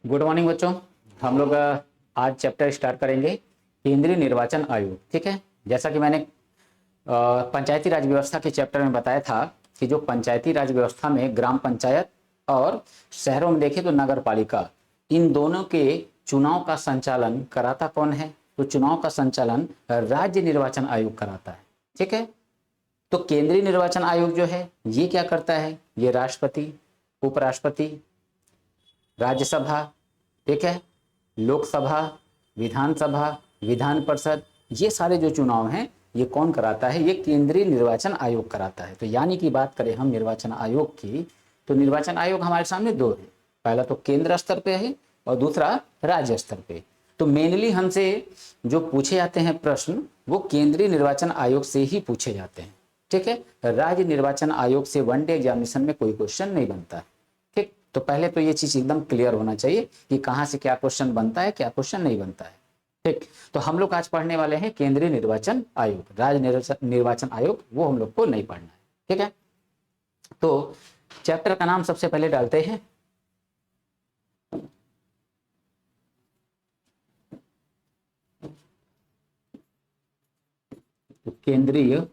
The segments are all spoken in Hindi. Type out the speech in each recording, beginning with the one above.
गुड मॉर्निंग बच्चों। हम लोग आज चैप्टर स्टार्ट करेंगे केंद्रीय निर्वाचन आयोग। ठीक है, जैसा कि मैंने पंचायती राज व्यवस्था के चैप्टर में बताया था कि जो पंचायती राज व्यवस्था में ग्राम पंचायत और शहरों में देखें तो नगर पालिका, इन दोनों के चुनाव का संचालन कराता कौन है? तो चुनाव का संचालन राज्य निर्वाचन आयोग कराता है। ठीक है, तो केंद्रीय निर्वाचन आयोग जो है ये क्या करता है? ये राष्ट्रपति, उपराष्ट्रपति, राज्यसभा, ठीक है, लोकसभा, विधानसभा, विधान परिषद, ये सारे जो चुनाव हैं ये कौन कराता है? ये केंद्रीय निर्वाचन आयोग कराता है। तो यानी कि बात करें हम निर्वाचन आयोग की, तो निर्वाचन आयोग हमारे सामने दो है। पहला तो केंद्र स्तर पे है और दूसरा राज्य स्तर पे। तो मेनली हमसे जो पूछे जाते हैं प्रश्न वो केंद्रीय निर्वाचन आयोग से ही पूछे जाते हैं। ठीक है, राज्य निर्वाचन आयोग से वनडे एग्जामिनेशन में कोई क्वेश्चन नहीं बनता है। ठीक, तो पहले तो ये चीज एकदम क्लियर होना चाहिए कि कहाँ से क्या क्वेश्चन बनता है, क्या क्वेश्चन नहीं बनता है। ठीक, तो हम लोग आज पढ़ने वाले हैं केंद्रीय निर्वाचन आयोग। राज्य निर्वाचन आयोग वो हम लोग को नहीं पढ़ना है। ठीक है, तो चैप्टर का नाम सबसे पहले डालते हैं तो केंद्रीय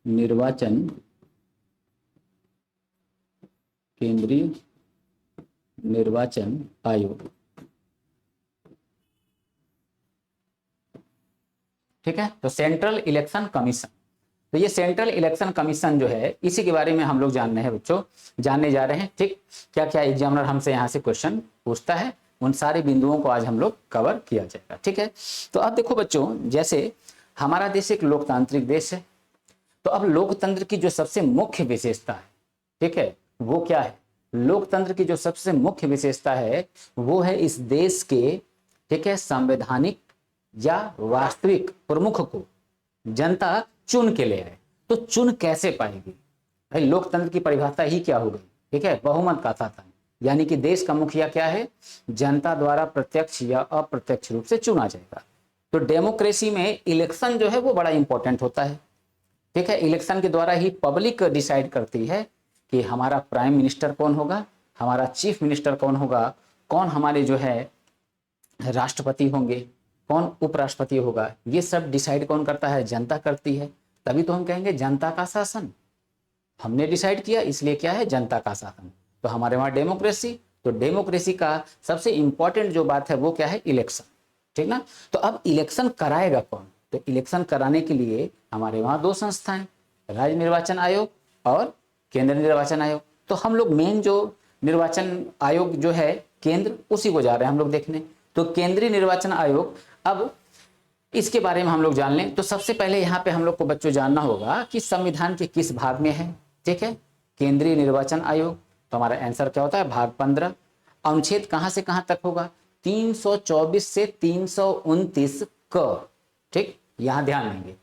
निर्वाचन केंद्रीय निर्वाचन आयोग। ठीक है, तो सेंट्रल इलेक्शन कमीशन। तो ये सेंट्रल इलेक्शन कमीशन जो है इसी के बारे में हम लोग जानने हैं बच्चों, जानने जा रहे हैं। ठीक, क्या क्या एग्जामिनर हमसे यहाँ से क्वेश्चन पूछता है उन सारे बिंदुओं को आज हम लोग कवर किया जाएगा। ठीक है, तो अब देखो बच्चों, जैसे हमारा देश एक लोकतांत्रिक देश है, तो अब लोकतंत्र की जो सबसे मुख्य विशेषता है, ठीक है, वो क्या है? लोकतंत्र की जो सबसे मुख्य विशेषता है वो है इस देश के, ठीक है, संवैधानिक या वास्तविक प्रमुख को जनता चुन के ले आए। तो चुन कैसे पाएगी भाई? लोकतंत्र की परिभाषा ही क्या हो गई? ठीक है, बहुमत का शासन, यानी कि देश का मुखिया क्या है? जनता द्वारा प्रत्यक्ष या अप्रत्यक्ष रूप से चुना जाएगा। तो डेमोक्रेसी में इलेक्शन जो है वो बड़ा इंपॉर्टेंट होता है। ठीक है, इलेक्शन के द्वारा ही पब्लिक डिसाइड करती है कि हमारा प्राइम मिनिस्टर कौन होगा, हमारा चीफ मिनिस्टर कौन होगा, कौन हमारे जो है राष्ट्रपति होंगे, कौन उपराष्ट्रपति होगा। ये सब डिसाइड कौन करता है? जनता करती है। तभी तो हम कहेंगे जनता का शासन। हमने डिसाइड किया इसलिए क्या है? जनता का शासन। तो हमारे वहां डेमोक्रेसी, तो डेमोक्रेसी का सबसे इंपॉर्टेंट जो बात है वो क्या है? इलेक्शन। ठीक ना, तो अब इलेक्शन कराएगा कौन? तो इलेक्शन कराने के लिए हमारे वहां दो संस्थाएं, राज्य निर्वाचन आयोग और केंद्र निर्वाचन आयोग। तो हम लोग मेन जो निर्वाचन आयोग जो है केंद्र, उसी को जा रहे हैं हम लोग देखने। तो केंद्रीय निर्वाचन आयोग, अब इसके बारे में हम लोग जान लें। तो सबसे पहले यहाँ पे हम लोग को बच्चों जानना होगा कि संविधान के किस भाग में है। ठीक है, केंद्रीय निर्वाचन आयोग, तो हमारा आंसर क्या होता है? भाग 15। अनुच्छेद कहां से कहां तक होगा? 324 से 329 क। ठीक, यहां ध्यान देंगे,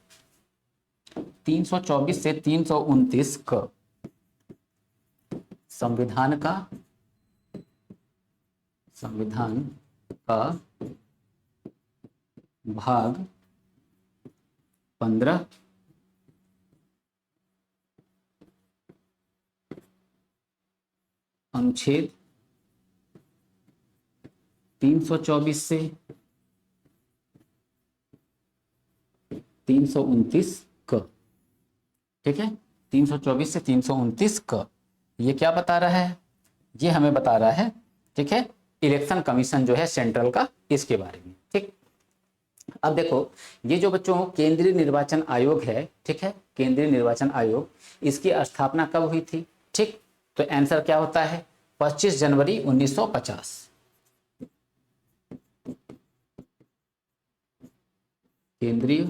324 से 329 क संविधान का भाग 15, अनुच्छेद 324 से 329 क। ठीक है, 324 से 329 क ये क्या बता रहा है? ये हमें बता रहा है, ठीक है, इलेक्शन कमीशन जो है सेंट्रल का, इसके बारे में। ठीक, अब देखो ये जो बच्चों केंद्रीय निर्वाचन आयोग है, ठीक है, केंद्रीय निर्वाचन आयोग, इसकी स्थापना कब हुई थी? ठीक, तो आंसर क्या होता है? 25 जनवरी 1950। केंद्रीय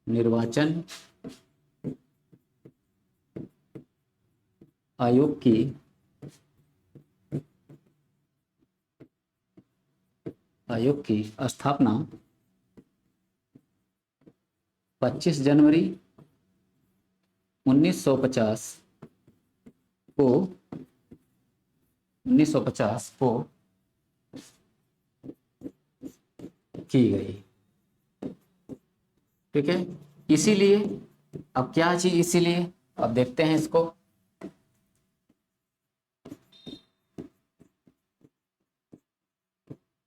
निर्वाचन आयोग की स्थापना 25 जनवरी 1950 को 1950 को की गई। ठीक है, इसीलिए अब क्या चीज इसीलिए, अब देखते हैं इसको।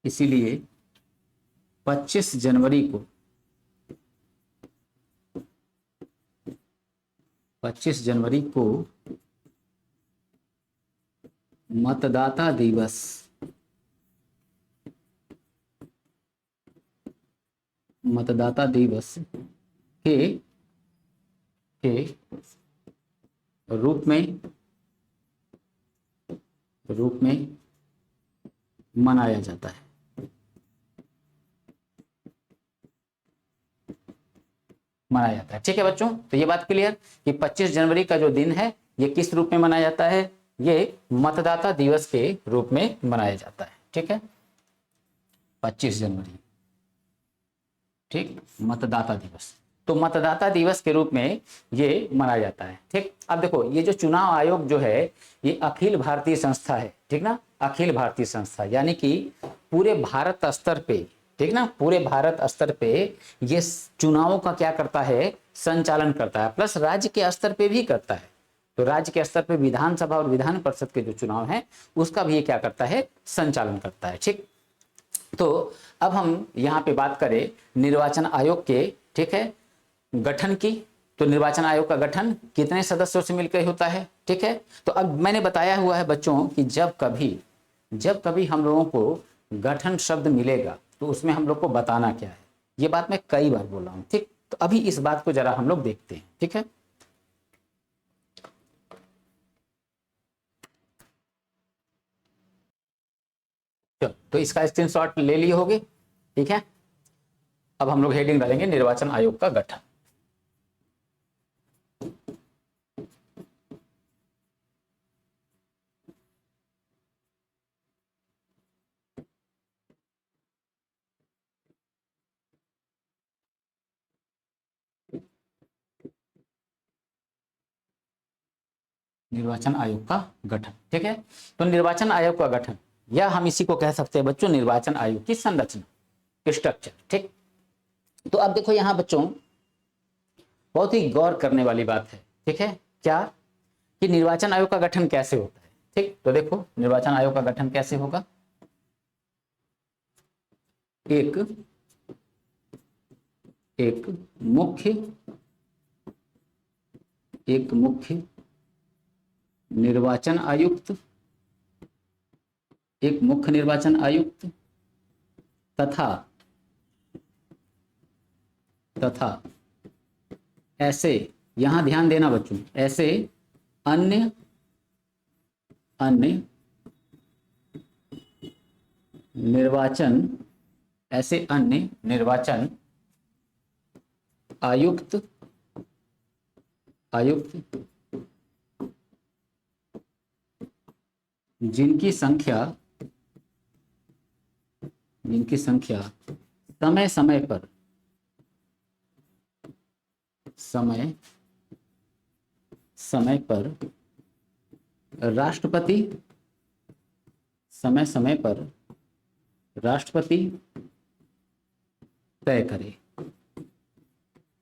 इसीलिए 25 जनवरी को 25 जनवरी को मतदाता दिवस मतदाता दिवस के के रूप में मनाया जाता है। मनाया जाता है, ठीक है बच्चों। तो ये बात क्लियर कि 25 जनवरी का जो दिन है ये किस रूप में मनाया जाता है, ये मतदाता दिवस के रूप में मनाया जाता है, ठीक है। 25 जनवरी, ठीक, मतदाता दिवस। तो मतदाता दिवस के रूप में ये मनाया जाता है, ठीक। अब देखो ये जो चुनाव आयोग जो है ये अखिल भारतीय संस्था है, ठीक ना, अखिल भारतीय संस्था, यानी कि पूरे भारत स्तर पे, ठीक ना, पूरे भारत स्तर पे ये चुनावों का क्या करता है, संचालन करता है, प्लस राज्य के स्तर पे भी करता है। तो राज्य के स्तर पे विधानसभा और विधान परिषद के जो चुनाव है उसका भी ये क्या करता है, संचालन करता है, ठीक। तो अब हम यहाँ पे बात करें निर्वाचन आयोग के, ठीक है, गठन की। तो निर्वाचन आयोग का गठन कितने सदस्यों से मिलकर होता है, ठीक है। तो अब मैंने बताया हुआ है बच्चों कि जब कभी हम लोगों को गठन शब्द मिलेगा तो उसमें हम लोग को बताना क्या है, ये बात मैं कई बार बोला हूं, ठीक। तो अभी इस बात को जरा हम लोग देखते हैं, ठीक है। चलो तो इसका स्क्रीनशॉट ले लिए होगे, ठीक है। अब हम लोग हेडिंग डालेंगे निर्वाचन आयोग का गठन। निर्वाचन आयोग का गठन, ठीक है। तो निर्वाचन आयोग का गठन या हम इसी को कह सकते हैं बच्चों निर्वाचन आयोग की संरचना, स्ट्रक्चर, ठीक। तो अब देखो यहां बच्चों बहुत ही गौर करने वाली बात है, ठीक है, क्या कि निर्वाचन आयोग का गठन कैसे होता है, ठीक। तो देखो निर्वाचन आयोग का गठन कैसे होगा, एक एक मुख्य निर्वाचन आयुक्त, एक मुख्य निर्वाचन आयुक्त तथा ऐसे, यहां ध्यान देना बच्चों, ऐसे अन्य निर्वाचन आयुक्त जिनकी संख्या समय समय पर राष्ट्रपति तय करे,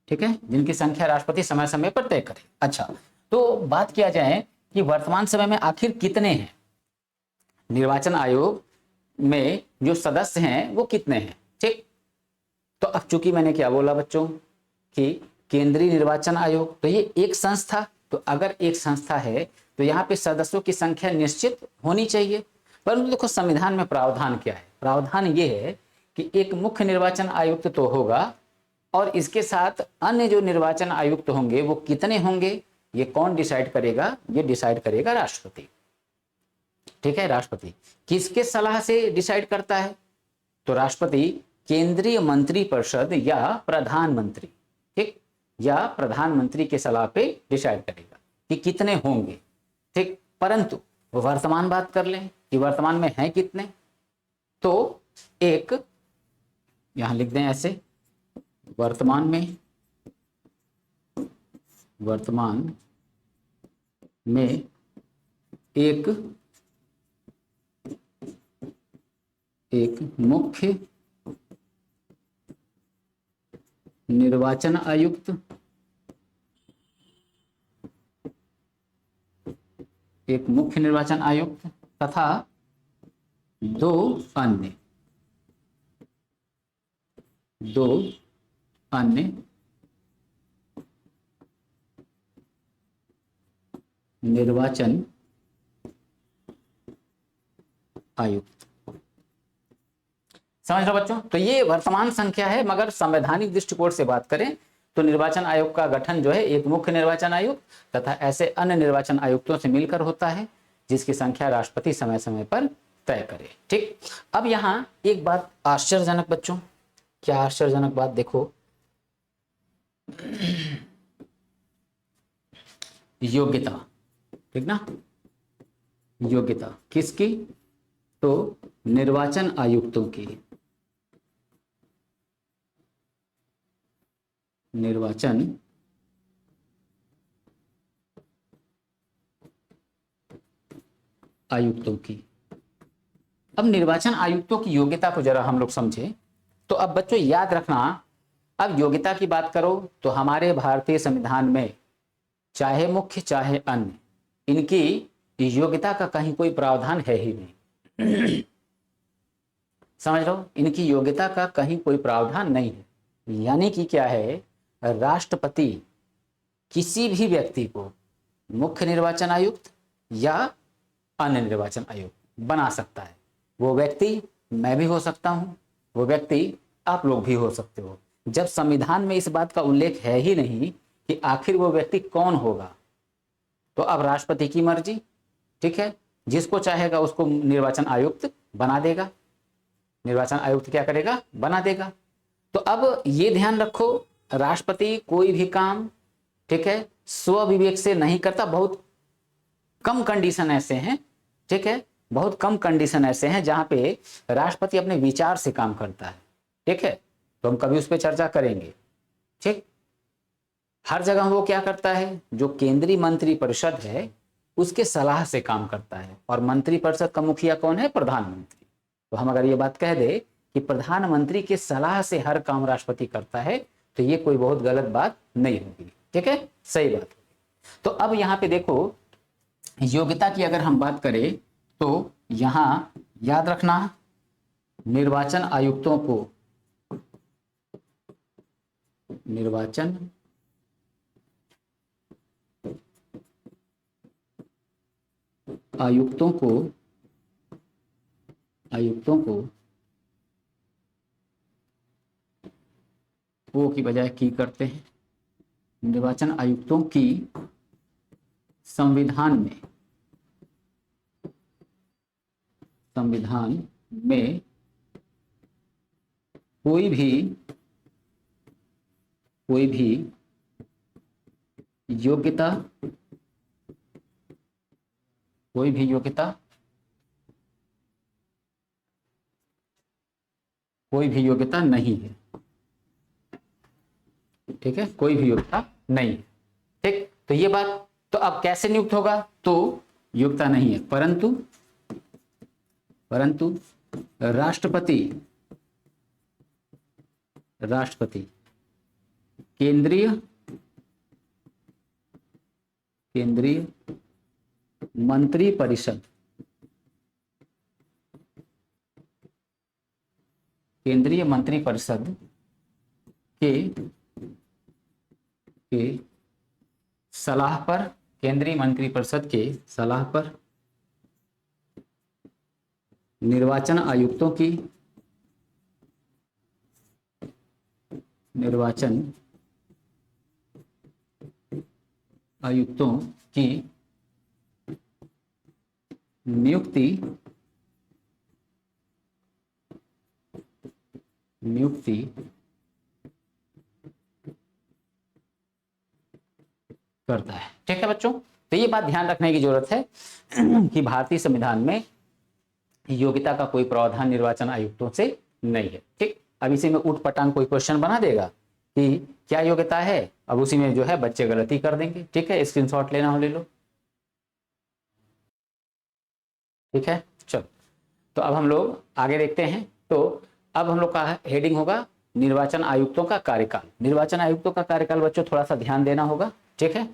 ठीक है, जिनकी संख्या राष्ट्रपति समय समय पर तय करे। अच्छा, तो बात किया जाए कि वर्तमान समय में आखिर कितने हैं निर्वाचन आयोग में, जो सदस्य हैं वो कितने हैं, ठीक। तो अब चूंकि मैंने क्या बोला बच्चों कि केंद्रीय निर्वाचन आयोग, तो ये एक संस्था, तो अगर एक संस्था है तो यहाँ पे सदस्यों की संख्या निश्चित होनी चाहिए। परंतु देखो संविधान में प्रावधान क्या है, प्रावधान ये है कि एक मुख्य निर्वाचन आयुक्त तो होगा और इसके साथ अन्य जो निर्वाचन आयुक्त होंगे वो कितने होंगे, ये कौन डिसाइड करेगा, ये डिसाइड करेगा राष्ट्रपति, ठीक है। राष्ट्रपति किसके सलाह से डिसाइड करता है, तो राष्ट्रपति केंद्रीय मंत्री परिषद या प्रधानमंत्री, ठीक, या प्रधानमंत्री के सलाह पे डिसाइड करेगा कि कितने होंगे, ठीक। परंतु वर्तमान बात कर लें कि वर्तमान में हैं कितने, तो एक यहां लिख दें ऐसे, वर्तमान में एक मुख्य निर्वाचन आयुक्त एक मुख्य निर्वाचन आयुक्त तथा 2 अन्य निर्वाचन आयुक्त। समझ रहे हो बच्चों? तो ये वर्तमान संख्या है, मगर संवैधानिक दृष्टिकोण से बात करें तो निर्वाचन आयोग का गठन जो है एक मुख्य निर्वाचन आयुक्त तथा ऐसे अन्य निर्वाचन आयुक्तों से मिलकर होता है, जिसकी संख्या राष्ट्रपति समय समय पर तय करे। ठीक, अब यहां एक बात आश्चर्यजनक बच्चों, क्या आश्चर्यजनक बात देखो, योग्यता, ठीक ना, योग्यता किसकी? तो निर्वाचन आयुक्तों की, निर्वाचन आयुक्तों की। अब निर्वाचन आयुक्तों की योग्यता को जरा हम लोग समझे तो अब बच्चों याद रखना, अब योग्यता की बात करो तो हमारे भारतीय संविधान में चाहे मुख्य चाहे अन्य, इनकी योग्यता का कहीं कोई प्रावधान है ही नहीं। समझ लो, इनकी योग्यता का कहीं कोई प्रावधान नहीं है। यानी कि क्या है, राष्ट्रपति किसी भी व्यक्ति को मुख्य निर्वाचन आयुक्त या अन्य निर्वाचन आयुक्त बना सकता है। वो व्यक्ति मैं भी हो सकता हूं, वो व्यक्ति आप लोग भी हो सकते हो। जब संविधान में इस बात का उल्लेख है ही नहीं कि आखिर वो व्यक्ति कौन होगा, तो अब राष्ट्रपति की मर्जी, ठीक है, जिसको चाहेगा उसको निर्वाचन आयुक्त बना देगा, निर्वाचन आयुक्त क्या करेगा, बना देगा। तो अब ये ध्यान रखो, राष्ट्रपति कोई भी काम, ठीक है, स्व विवेक से नहीं करता। बहुत कम कंडीशन ऐसे हैं, ठीक है, बहुत कम कंडीशन ऐसे हैं जहां पे राष्ट्रपति अपने विचार से काम करता है, ठीक है, तो हम कभी उस पर चर्चा करेंगे। ठीक, हर जगह वो क्या करता है, जो केंद्रीय मंत्री परिषद है उसके सलाह से काम करता है, और मंत्री परिषद का मुखिया कौन है, प्रधानमंत्री। तो हम अगर ये बात कह दे कि प्रधानमंत्री के सलाह से हर काम राष्ट्रपति करता है, तो ये कोई बहुत गलत बात नहीं होगी, ठीक है, सही बात होगी। तो अब यहाँ पे देखो, योग्यता की अगर हम बात करें तो यहां याद रखना, निर्वाचन आयुक्तों को, निर्वाचन आयुक्तों को वो की बजाय की करते हैं। निर्वाचन आयुक्तों की संविधान में कोई भी योग्यता नहीं है, ठीक है, कोई भी योग्यता नहीं है। ठीक, तो ये बात, तो अब कैसे नियुक्त होगा, तो योग्यता नहीं है, परंतु राष्ट्रपति केंद्रीय मंत्री परिषद के सलाह पर, केंद्रीय मंत्री परिषद के सलाह पर निर्वाचन आयुक्तों की नियुक्ति करता है। ठीक है बच्चों, तो ये बात ध्यान रखने की जरूरत है कि भारतीय संविधान में योग्यता का कोई प्रावधान निर्वाचन आयुक्तों से नहीं है। ठीक, अब इसी में उठ पटांग कोई क्वेश्चन बना देगा कि क्या योग्यता है, अब उसी में जो है बच्चे गलती कर देंगे। ठीक है, स्क्रीनशॉट लेना हो ले लो। ठीक है, चलो, तो अब हम लोग आगे देखते हैं। तो अब हम लोग का हेडिंग होगा निर्वाचन आयुक्तों का कार्यकाल। निर्वाचन आयुक्तों का कार्यकाल बच्चों थोड़ा सा ध्यान देना होगा। ठीक है,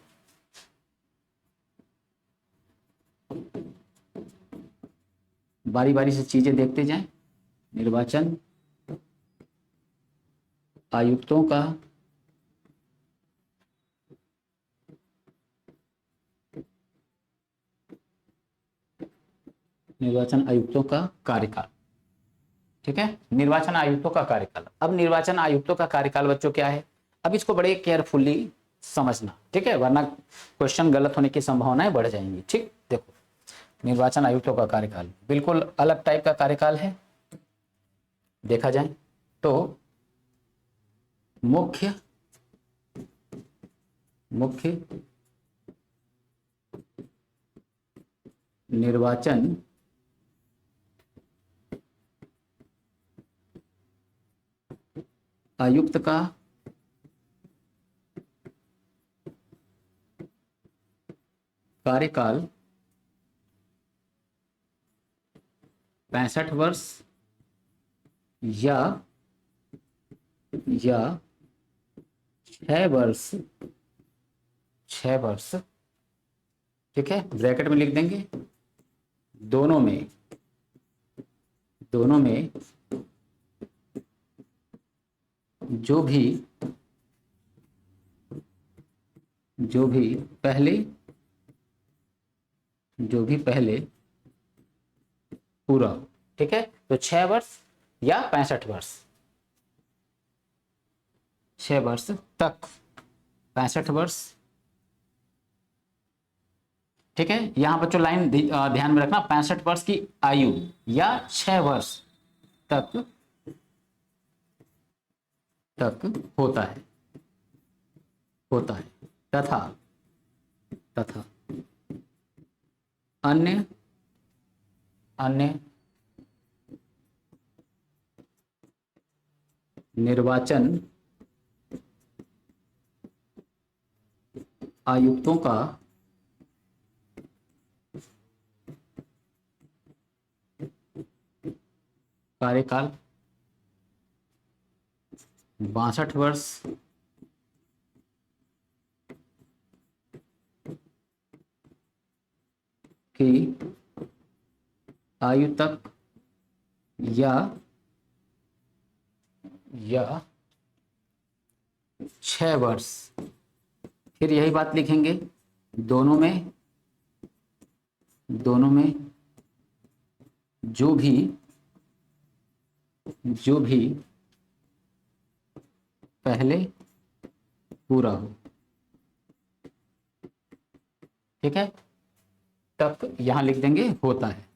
बारी बारी से चीजें देखते जाएं। निर्वाचन आयुक्तों का कार्यकाल। ठीक है, निर्वाचन आयुक्तों का कार्यकाल। अब निर्वाचन आयुक्तों का कार्यकाल बच्चों क्या है, अब इसको बड़े केयरफुली समझना, ठीक है, वरना क्वेश्चन गलत होने की संभावनाएं बढ़ जाएंगी। ठीक, देखो निर्वाचन आयुक्तों का कार्यकाल बिल्कुल अलग टाइप का कार्यकाल है। देखा जाए तो मुख्य निर्वाचन आयुक्त का कार्यकाल 65 वर्ष या 6 वर्ष, 6 वर्ष, ठीक है, ब्रैकेट में लिख देंगे, दोनों में जो भी पहले पूरा हो। ठीक है, तो 6 वर्ष या 65 वर्ष, 6 वर्ष तक, 65 वर्ष। ठीक है, यहां बच्चों लाइन ध्यान में रखना, 65 वर्ष की आयु या 6 वर्ष तक होता है तथा अन्य निर्वाचन आयुक्तों का कार्यकाल 62 वर्ष की आयु तक या 6 वर्ष, फिर यही बात लिखेंगे, दोनों में जो भी पहले पूरा हो। ठीक है, तक यहां लिख देंगे होता है।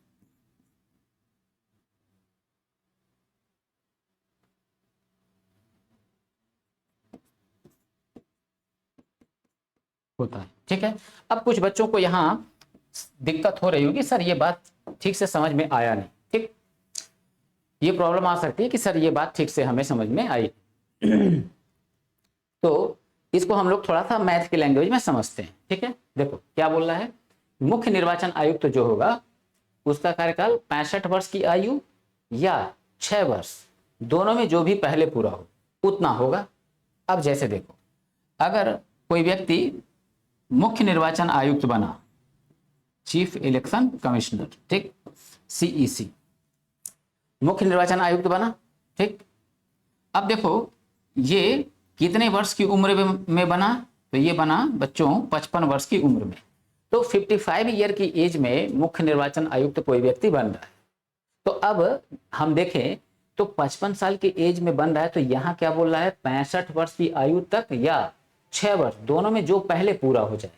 ठीक है, अब कुछ बच्चों को यहां दिक्कत हो रही होगी, सर ये बात ठीक से समझ में आया नहीं। ठीक, ये प्रॉब्लम आ सकती है कि सर ये बात ठीक से हमें समझ में आई। तो इसको हम लोग थोड़ा सा मैथ की लैंग्वेज में समझते हैं। ठीक है, देखो क्या बोल रहा है, मुख्य निर्वाचन आयुक्त जो होगा उसका कार्यकाल 65 वर्ष की आयु या 6 वर्ष, दोनों में जो भी पहले पूरा हो उतना होगा। अब जैसे देखो, अगर कोई व्यक्ति मुख्य निर्वाचन आयुक्त बना, चीफ इलेक्शन कमिश्नर, ठीक, सीईसी, मुख्य निर्वाचन आयुक्त बना। ठीक, अब देखो ये कितने वर्ष की उम्र में बना, तो ये बना बच्चों 55 वर्ष की उम्र में। तो 55 ईयर की एज में मुख्य निर्वाचन आयुक्त कोई व्यक्ति बन रहा है। तो अब हम देखें तो 55 साल की एज में बन रहा है, तो यहाँ क्या बोल रहा है, 65 वर्ष की आयु तक या 6 वर्ष, दोनों में जो पहले पूरा हो जाए।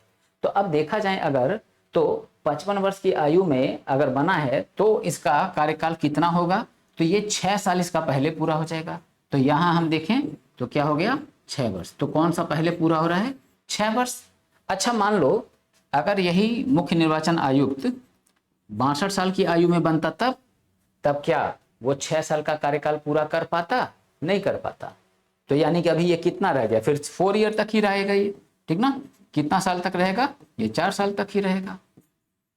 तो अब देखा जाए अगर, तो 55 वर्ष की आयु में अगर बना है तो इसका कार्यकाल कितना होगा, तो ये 6 साल इसका पहले पूरा हो जाएगा। तो यहाँ हम देखें तो क्या हो गया, 6 वर्ष। तो कौन सा पहले पूरा हो रहा है, 6 वर्ष। अच्छा मान लो अगर यही मुख्य निर्वाचन आयुक्त 62 साल की आयु में बनता, तब क्या वो 6 साल का कार्यकाल पूरा कर पाता, नहीं कर पाता। तो यानी कि अभी ये कितना रह गया, फिर 4 ईयर तक ही रहेगा ये। ठीक ना, कितना साल तक रहेगा, ये 4 साल तक ही रहेगा।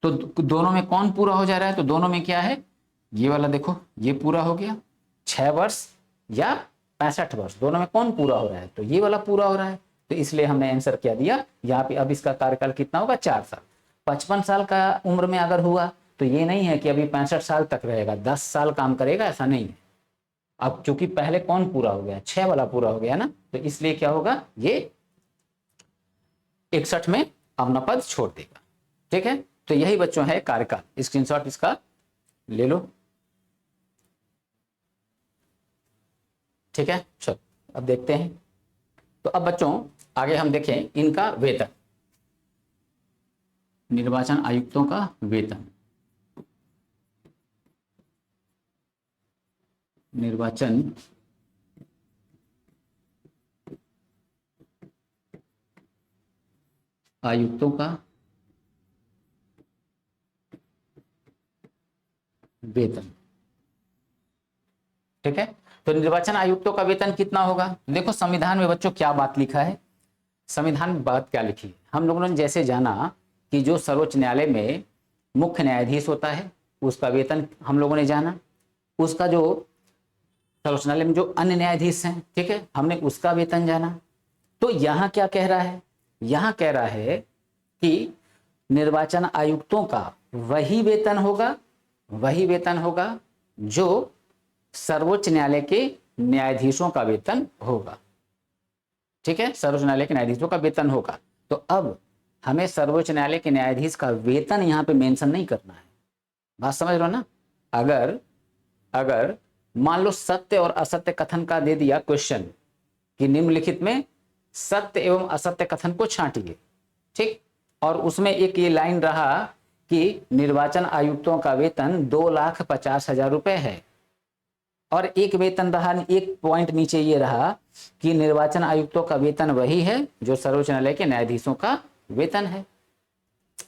तो दोनों में कौन पूरा हो जा रहा है, तो दोनों में क्या है, ये वाला देखो ये पूरा हो गया, 6 वर्ष या 65 वर्ष, दोनों में कौन पूरा हो रहा है, तो ये वाला पूरा हो रहा है। तो इसलिए हमने आंसर क्या दिया यहाँ पे, अब इसका कार्यकाल कितना होगा, 4 साल। 55 साल का उम्र में अगर हुआ तो ये नहीं है कि अभी 65 साल तक रहेगा, 10 साल काम करेगा, ऐसा नहीं है। अब चूंकि पहले कौन पूरा हो गया, 6 वाला पूरा हो गया ना, तो इसलिए क्या होगा, ये 61 में अपना पद छोड़ देगा। ठीक है, तो यही बच्चों है कार्यकाल। स्क्रीनशॉट इसका ले लो। ठीक है, चलो अब देखते हैं। तो अब बच्चों आगे हम देखें इनका वेतन, निर्वाचन आयुक्तों का वेतन। निर्वाचन आयुक्तों का वेतन। ठीक है, तो निर्वाचन आयुक्तों का वेतन कितना होगा? देखो संविधान में बच्चों क्या बात लिखा है, संविधान में बात क्या लिखी है। हम लोगों ने जैसे जाना कि जो सर्वोच्च न्यायालय में मुख्य न्यायाधीश होता है उसका वेतन हम लोगों ने जाना, उसका जो सर्वोच्च न्यायालय में जो अन्य न्यायाधीश हैं, ठीक है, हमने उसका वेतन जाना। तो यहाँ क्या कह रहा है, यहाँ कह रहा है कि निर्वाचन आयुक्तों का वही वेतन होगा, वही वेतन होगा जो सर्वोच्च न्यायालय के न्यायाधीशों का वेतन होगा। ठीक है, सर्वोच्च न्यायालय के न्यायाधीशों का वेतन होगा। तो अब हमें सर्वोच्च न्यायालय के न्यायाधीश का वेतन यहाँ पे मेंशन नहीं करना है, बात समझ रहे हो ना। अगर अगर मान लो सत्य और असत्य कथन का दे दिया क्वेश्चन कि निम्नलिखित में सत्य एवं असत्य कथन को छांटिए, ठीक, और उसमें एक ये लाइन रहा कि निर्वाचन आयुक्तों का वेतन 2,50,000 रुपए है, और एक वेतन रहा, एक पॉइंट नीचे ये रहा कि निर्वाचन आयुक्तों का वेतन वही है जो सर्वोच्च न्यायालय के न्यायाधीशों का वेतन है।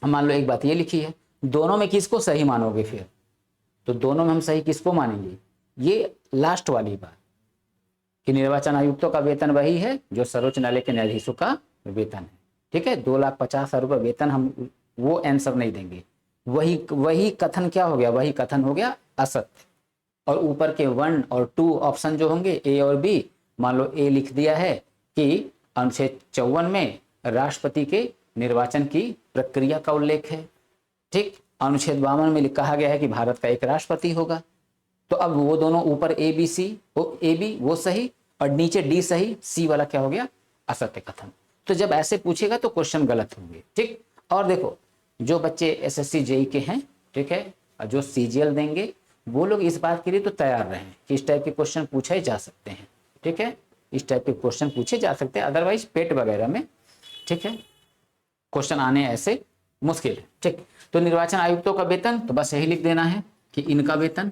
मान लो एक बात ये लिखी है, दोनों में किसको सही मानोगे फिर? तो दोनों में हम सही किसको मानेंगे? ये लास्ट वाली बात कि निर्वाचन आयुक्तों का वेतन वही है जो सर्वोच्च न्यायालय के न्यायाधीशों का वेतन है। ठीक है, 2,50,000 रुपये वेतन, हम वो आंसर नहीं देंगे। वही कथन क्या हो गया, वही कथन हो गया असत्य। और ऊपर के 1 और 2 ऑप्शन जो होंगे ए और बी, मान लो ए लिख दिया है कि अनुच्छेद 54 में राष्ट्रपति के निर्वाचन की प्रक्रिया का उल्लेख है। ठीक, अनुच्छेद 52 में कहा गया है कि भारत का एक राष्ट्रपति होगा। तो अब वो दोनों ऊपर ए बी सी, वो ए बी वो सही और नीचे डी सही, सी वाला क्या हो गया, असत्य कथन। तो जब ऐसे पूछेगा तो क्वेश्चन गलत होंगे। ठीक, और देखो जो बच्चे एसएससी जेई के हैं, ठीक है, जो सीजीएल देंगे वो लोग इस बात के लिए तो तैयार रहें कि इस टाइप के क्वेश्चन पूछे जा सकते हैं। ठीक है, इस टाइप के क्वेश्चन पूछे जा सकते हैं, अदरवाइज पेट वगैरह में, ठीक है, क्वेश्चन आने ऐसे मुश्किल है। ठीक, तो निर्वाचन आयुक्तों का वेतन तो बस यही लिख देना है कि इनका वेतन,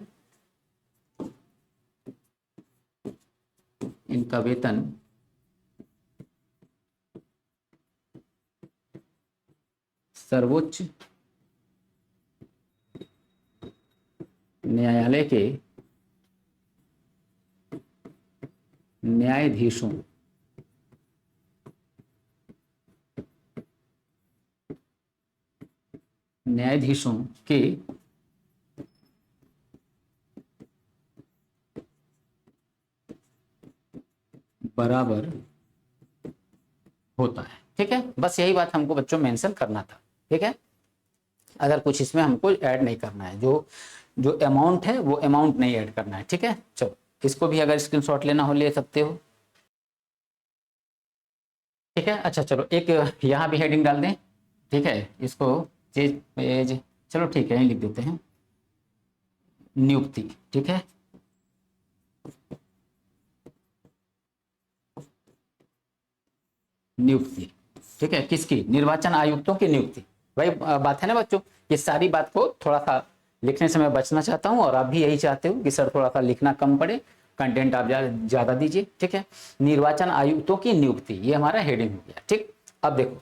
इनका वेतन सर्वोच्च न्यायालय के न्यायाधीशों के बराबर होता है। ठीक है, बस यही बात हमको बच्चों मेंशन करना था। ठीक है, अगर कुछ इसमें हमको ऐड नहीं करना है, जो जो अमाउंट है वो अमाउंट नहीं ऐड करना है। ठीक है, चलो इसको भी अगर स्क्रीनशॉट लेना हो ले सकते हो। ठीक है, अच्छा चलो एक यहाँ भी हेडिंग डाल दें। ठीक है, इसको पेज, चलो ठीक है यहीं लिख देते हैं, नियुक्ति। ठीक है, नियुक्ति, ठीक है, किसकी? निर्वाचन आयुक्तों की नियुक्ति। भाई बात है ना बच्चों, ये सारी बात को थोड़ा सा लिखने से मैं बचना चाहता हूँ और आप भी यही चाहते हो कि सर थोड़ा सा लिखना कम पड़े, कंटेंट आप ज्यादा दीजिए। ठीक है, निर्वाचन आयुक्तों की नियुक्ति, ये हमारा हेडिंग हो गया। ठीक, अब देखो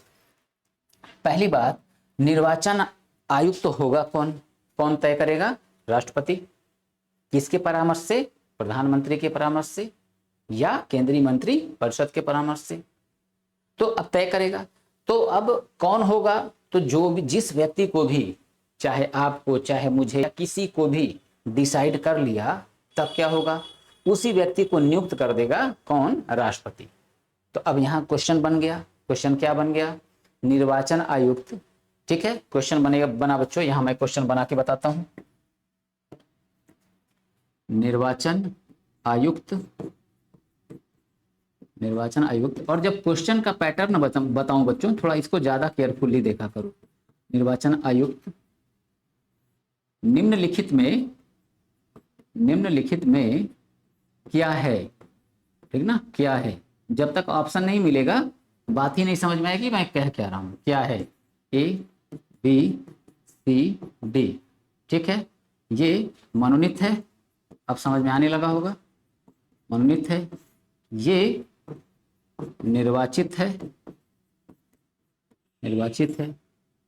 पहली बात, निर्वाचन आयुक्त होगा कौन? कौन तय करेगा? राष्ट्रपति। किसके परामर्श से? प्रधानमंत्री के परामर्श से या केंद्रीय मंत्री परिषद के परामर्श से। तो अब तय करेगा। तो अब कौन होगा? तो जो भी, जिस व्यक्ति को भी, चाहे आपको चाहे मुझे, किसी को भी डिसाइड कर लिया, तब क्या होगा? उसी व्यक्ति को नियुक्त कर देगा कौन? राष्ट्रपति। तो अब यहाँ क्वेश्चन बन गया, क्वेश्चन क्या बन गया? निर्वाचन आयुक्त, ठीक है, क्वेश्चन बनेगा बना बच्चों, यहां मैं क्वेश्चन बना के बताता हूं। निर्वाचन आयुक्त, निर्वाचन आयुक्त, और जब क्वेश्चन का पैटर्न बताऊं बच्चों, थोड़ा इसको ज्यादा केयरफुली देखा करो। निर्वाचन आयुक्त निम्नलिखित में क्या है, ठीक ना, क्या है। जब तक ऑप्शन नहीं मिलेगा बात ही नहीं समझ में आएगी मैं कह क्या रहा हूं। क्या है, ए बी सी डी, ठीक है। ये मनोनीत है, अब समझ में आने लगा होगा। मनोनीत है, ये निर्वाचित है, निर्वाचित है,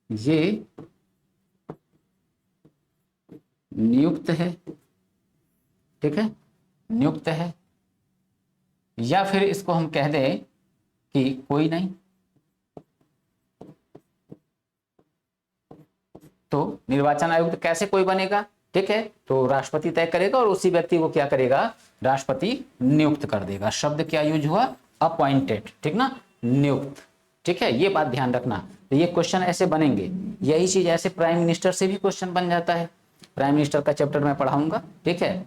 ये नियुक्त है, ठीक है, नियुक्त है, या फिर इसको हम कह दें कि कोई नहीं। तो निर्वाचन आयुक्त कैसे कोई बनेगा, ठीक है, तो राष्ट्रपति तय करेगा और उसी व्यक्ति को क्या करेगा, राष्ट्रपति नियुक्त कर देगा। शब्द क्या यूज हुआ, अपॉइंटेड, ठीक ना, नियुक्त, ठीक है, ये बात ध्यान रखना। तो ये क्वेश्चन ऐसे बनेंगे। यही चीज ऐसे प्राइम मिनिस्टर से भी क्वेश्चन बन जाता है। प्राइम मिनिस्टर का चैप्टर मैं पढ़ाऊंगा, ठीक है।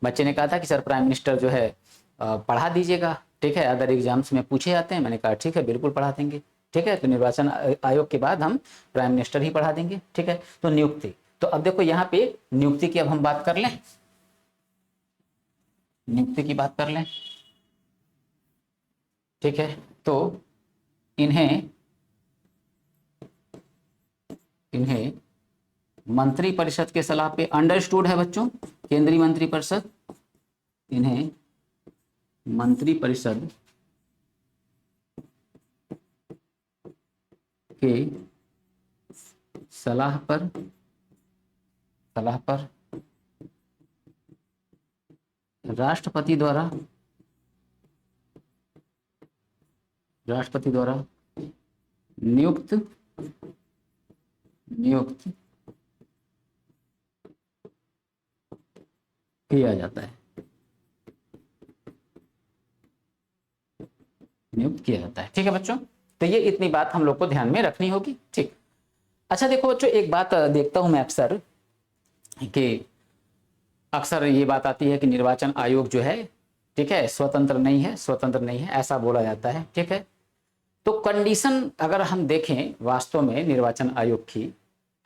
बच्चे ने कहा था कि सर प्राइम मिनिस्टर जो है पढ़ा दीजिएगा, ठीक है, अदर एग्जाम्स में पूछे जाते हैं। मैंने कहा ठीक है, बिल्कुल पढ़ा देंगे, ठीक है। तो निर्वाचन आयोग के बाद हम प्राइम मिनिस्टर ही पढ़ा देंगे, ठीक है। तो नियुक्ति, तो अब देखो यहाँ पे नियुक्ति की अब हम बात कर लें, नियुक्ति की बात कर लें, ठीक है। तो इन्हें मंत्री परिषद के सलाह पे, अंडरस्टूड है बच्चों, केंद्रीय मंत्री परिषद, इन्हें मंत्री परिषद के सलाह पर राष्ट्रपति द्वारा नियुक्त किया जाता है, नियुक्त किया जाता है, ठीक है बच्चों। तो ये इतनी बात हम लोग को ध्यान में रखनी होगी, ठीक। अच्छा देखो बच्चों, एक बात देखता हूं मैं अक्सर कि अक्सर ये बात आती है कि निर्वाचन आयोग जो है, ठीक है, स्वतंत्र नहीं है, ऐसा बोला जाता है, ठीक है। तो कंडीशन अगर हम देखें वास्तव में निर्वाचन आयोग की,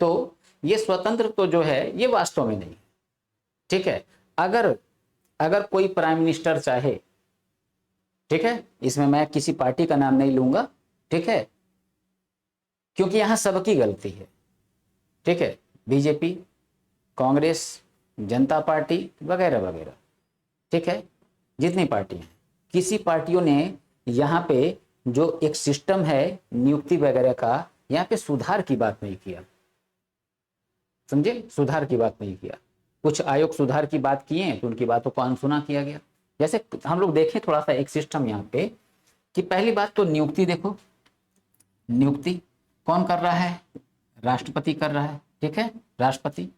तो ये स्वतंत्र तो जो है ये वास्तव में नहीं, ठीक है। अगर कोई प्राइम मिनिस्टर चाहे, ठीक है, इसमें मैं किसी पार्टी का नाम नहीं लूंगा, ठीक है, क्योंकि यहां सबकी गलती है, ठीक है, बीजेपी, कांग्रेस, जनता पार्टी वगैरह वगैरह, ठीक है, जितनी पार्टियां हैं, किसी पार्टियों ने यहाँ पे जो एक सिस्टम है नियुक्ति वगैरह का, यहाँ पे सुधार की बात नहीं किया, समझे, सुधार की बात नहीं किया। कुछ आयोग सुधार की बात किए तो उनकी बातों को अनसुना किया गया। जैसे हम लोग देखें थोड़ा सा एक सिस्टम यहाँ पे, कि पहली बात तो नियुक्ति देखो, नियुक्ति कौन कर रहा है, राष्ट्रपति कर रहा है, ठीक है, राष्ट्रपति।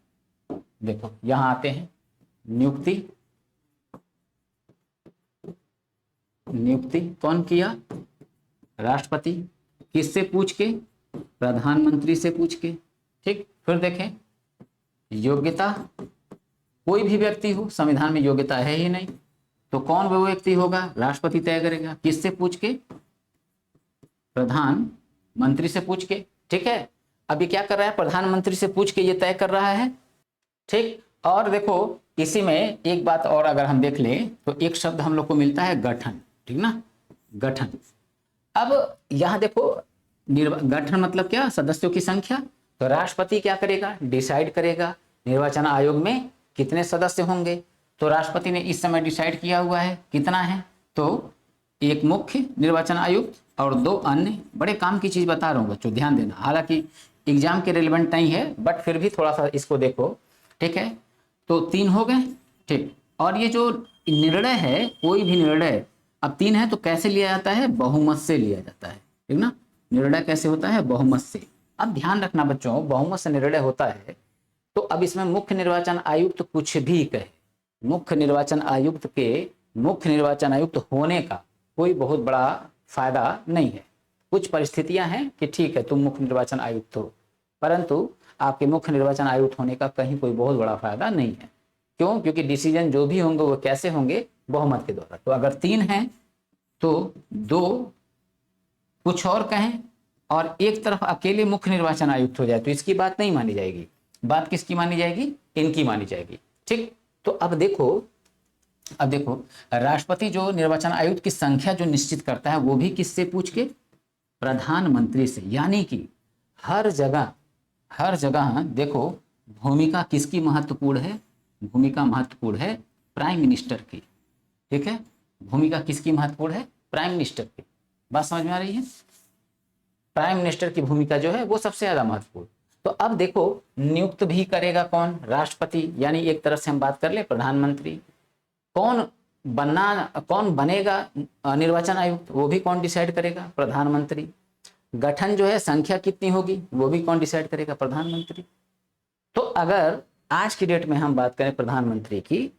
देखो यहां आते हैं, नियुक्ति कौन किया, राष्ट्रपति, किससे पूछ के, प्रधानमंत्री से पूछ के, ठीक। फिर देखें योग्यता, कोई भी व्यक्ति हो, संविधान में योग्यता है ही नहीं, तो कौन वो व्यक्ति होगा, राष्ट्रपति तय करेगा, किससे पूछ के, प्रधानमंत्री से पूछ के, ठीक है। अभी क्या कर रहा है, प्रधानमंत्री से पूछ के ये तय कर रहा है, ठीक। और देखो इसी में एक बात और अगर हम देख लें तो एक शब्द हम लोग को मिलता है गठन, ठीक ना, गठन। अब यहां देखो गठन मतलब क्या, सदस्यों की संख्या। तो राष्ट्रपति क्या करेगा, डिसाइड करेगा निर्वाचन आयोग में कितने सदस्य होंगे। तो राष्ट्रपति ने इस समय डिसाइड किया हुआ है कितना है, तो एक मुख्य निर्वाचन आयुक्त और 2 अन्य। बड़े काम की चीज बता रहा हूं बच्चों, ध्यान देना, हालांकि एग्जाम के रिलेवेंट नहीं है बट फिर भी थोड़ा सा इसको देखो, ठीक है। तो 3 हो गए, ठीक। और ये जो निर्णय है, कोई भी निर्णय अब 3 है तो कैसे लिया जाता है, बहुमत से लिया जाता है, ठीक ना। निर्णय कैसे होता है, बहुमत से। अब ध्यान रखना बच्चों, बहुमत से निर्णय होता है तो अब इसमें मुख्य निर्वाचन आयुक्त कुछ भी कहे, मुख्य निर्वाचन आयुक्त होने का कोई बहुत बड़ा फायदा नहीं है, कुछ परिस्थितियां हैं कि ठीक है तुम मुख्य निर्वाचन आयुक्त हो, परंतु आपके मुख्य निर्वाचन आयुक्त होने का कहीं कोई बहुत बड़ा फायदा नहीं है। क्यों? क्योंकि डिसीजन जो भी होंगे वो कैसे होंगे? बहुमत के द्वारा। तो अगर 3 हैं तो 2 कुछ और कहें और एक तरफ अकेले मुख्य निर्वाचन आयुक्त हो जाए तो इसकी बात नहीं मानी जाएगी। बात किसकी मानी जाएगी? इनकी मानी जाएगी। ठीक, तो अब देखो राष्ट्रपति जो निर्वाचन आयुक्त की संख्या जो निश्चित करता है वो भी किससे पूछ के? प्रधानमंत्री से। यानी कि हर जगह देखो भूमिका किसकी महत्वपूर्ण है? भूमिका महत्वपूर्ण है प्राइम मिनिस्टर की। ठीक है, भूमिका किसकी महत्वपूर्ण है? प्राइम मिनिस्टर की। बात समझ में आ रही है? प्राइम मिनिस्टर की भूमिका जो है वो सबसे ज्यादा महत्वपूर्ण। तो अब देखो नियुक्त भी करेगा कौन? राष्ट्रपति। यानी एक तरह से हम बात कर ले प्रधानमंत्री। कौन बनेगा निर्वाचन आयुक्त? वो भी कौन डिसाइड करेगा? प्रधानमंत्री। गठन जो है संख्या कितनी होगी वो भी कौन डिसाइड करेगा? प्रधानमंत्री। तो अगर आज की डेट में हम बात करें प्रधानमंत्री की,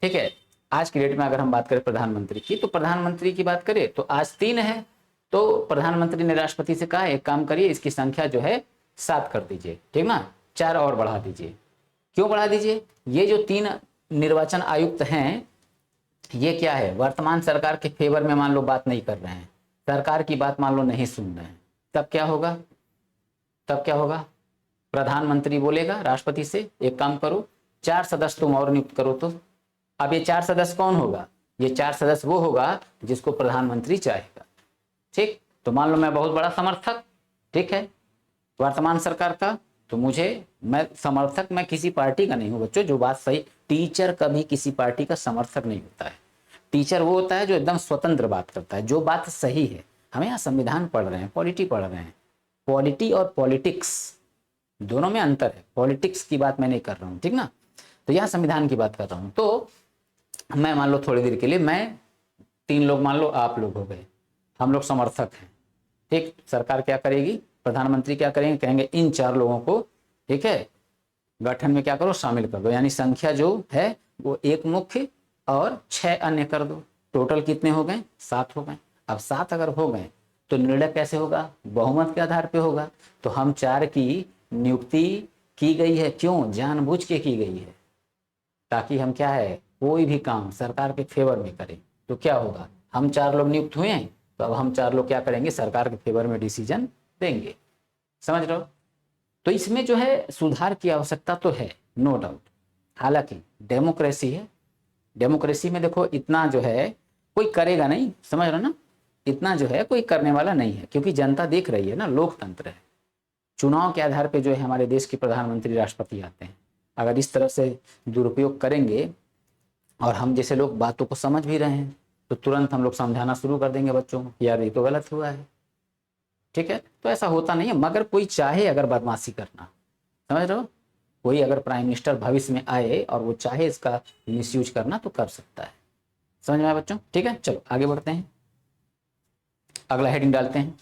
ठीक है, आज की डेट में अगर हम बात करें प्रधानमंत्री की, तो प्रधानमंत्री की बात करें तो आज 3 है। तो प्रधानमंत्री ने राष्ट्रपति से कहा एक काम करिए इसकी संख्या जो है 7 कर दीजिए, ठीक ना, 4 और बढ़ा दीजिए। क्यों बढ़ा दीजिए? ये जो 3 निर्वाचन आयुक्त हैं ये क्या है? वर्तमान सरकार के फेवर में मान लो बात नहीं कर रहे हैं, सरकार की बात मान लो नहीं सुन रहे हैं, तब क्या होगा? प्रधानमंत्री बोलेगा राष्ट्रपति से एक काम करो 4 सदस्य तुम और नियुक्त करो। तो अब ये 4 सदस्य कौन होगा? ये 4 सदस्य वो होगा जिसको प्रधानमंत्री चाहेगा। ठीक, तो मान लो मैं बहुत बड़ा समर्थक, ठीक है, वर्तमान सरकार का, तो मैं किसी पार्टी का नहीं हूं बच्चों, जो बात सही। टीचर कभी किसी पार्टी का समर्थक नहीं होता है। टीचर वो होता है जो एकदम स्वतंत्र बात करता है, जो बात सही है। हम यहाँ संविधान पढ़ रहे हैं, पॉलिटी पढ़ रहे हैं। पॉलिटी और पॉलिटिक्स दोनों में अंतर है। पॉलिटिक्स की बात मैं नहीं कर रहा हूँ, ठीक ना, तो यहाँ संविधान की बात कर रहा हूँ। तो मैं मान लो थोड़ी देर के लिए मैं 3 लोग मान लो आप लोग हो गए, हम लोग समर्थक हैं। ठीक, सरकार क्या करेगी? प्रधानमंत्री क्या करेंगे? कहेंगे इन 4 लोगों को, ठीक है, गठन में क्या करो? शामिल कर दो। यानी संख्या जो है वो 1 मुख्य और 6 अन्य कर दो। टोटल कितने हो गए? 7 हो गए। अब 7 अगर हो गए तो निर्णय कैसे होगा? बहुमत के आधार पे होगा। तो हम 4 की नियुक्ति की गई है। क्यों? जानबूझ के की गई है, ताकि हम क्या है कोई भी काम सरकार के फेवर में करें। तो क्या होगा? हम 4 लोग नियुक्त हुए हैं, तो अब हम 4 लोग क्या करेंगे? सरकार के फेवर में डिसीजन देंगे। समझ रहे हो? तो इसमें जो है सुधार की आवश्यकता तो है, नो डाउट। हालांकि डेमोक्रेसी है, डेमोक्रेसी में देखो इतना जो है कोई करेगा नहीं, समझ रहे हो ना, इतना जो है कोई करने वाला नहीं है, क्योंकि जनता देख रही है ना, लोकतंत्र है। चुनाव के आधार पे जो है हमारे देश के प्रधानमंत्री राष्ट्रपति आते हैं। अगर इस तरह से दुरुपयोग करेंगे और हम जैसे लोग बातों को समझ भी रहे हैं तो तुरंत हम लोग समझाना शुरू कर देंगे बच्चों को, यार ये तो गलत हुआ है। ठीक है, तो ऐसा होता नहीं है। मगर कोई चाहे अगर बदमाशी करना, समझ रहे हो, कोई अगर प्राइम मिनिस्टर भविष्य में आए और वो चाहे इसका मिसयूज करना तो कर सकता है। समझ में आया बच्चों? ठीक है, चलो आगे बढ़ते हैं, अगला हेडिंग डालते हैं।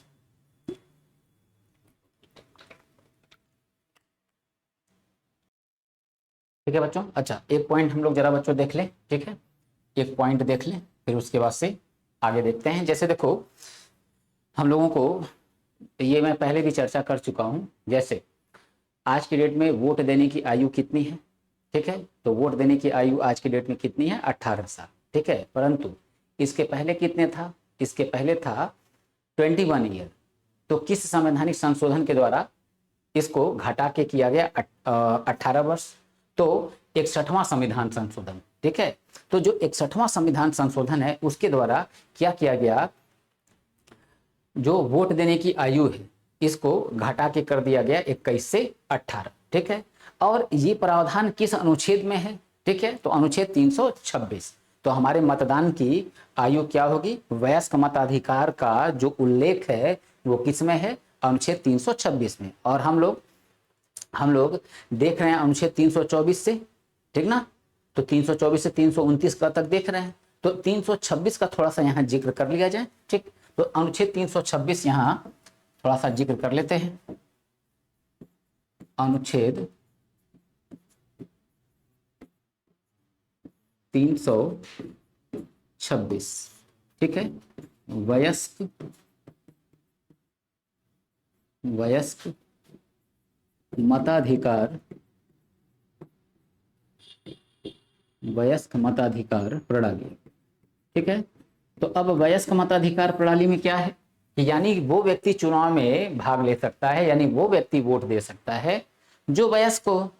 ठीक है बच्चों, अच्छा एक पॉइंट हम लोग जरा बच्चों देख लें। ठीक है, एक पॉइंट देख लें, फिर उसके बाद से आगे देखते हैं। जैसे देखो हम लोगों को, ये मैं पहले भी चर्चा कर चुका हूं, जैसे आज की डेट में वोट देने की आयु कितनी है? ठीक है, तो वोट देने की आयु आज की डेट में कितनी है? 18 साल। ठीक है, परंतु इसके पहले कितने था? इसके पहले था 21 ईयर। तो किस संवैधानिक संशोधन के द्वारा इसको घटा के किया गया 18 वर्ष? तो 61वां संविधान संशोधन। ठीक है, तो जो 61वां संविधान संशोधन है उसके द्वारा क्या किया गया, जो वोट देने की आयु है इसको घटा के कर दिया गया 21 से 18। ठीक है, और ये प्रावधान किस अनुच्छेद में है? ठीक है, तो अनुच्छेद 326। तो हमारे मतदान की आयु क्या होगी? वयस्क मताधिकार का जो उल्लेख है वो किस में है? अनुच्छेद 326 में। और हम लोग देख रहे हैं अनुच्छेद 324 से, ठीक ना, तो 324 से 329 का तक देख रहे हैं। तो 326 का थोड़ा सा यहाँ जिक्र कर लिया जाए। ठीक, तो अनुच्छेद 326 यहाँ थोड़ा सा जिक्र कर लेते हैं। अनुच्छेद 326, ठीक है, वयस्क वयस्क मताधिकार, वयस्क मताधिकार प्रणाली। ठीक है, तो अब वयस्क मताधिकार प्रणाली में क्या है कि यानी वो व्यक्ति चुनाव में भाग ले सकता है, यानी वो व्यक्ति वोट दे सकता है जो वयस्क हो।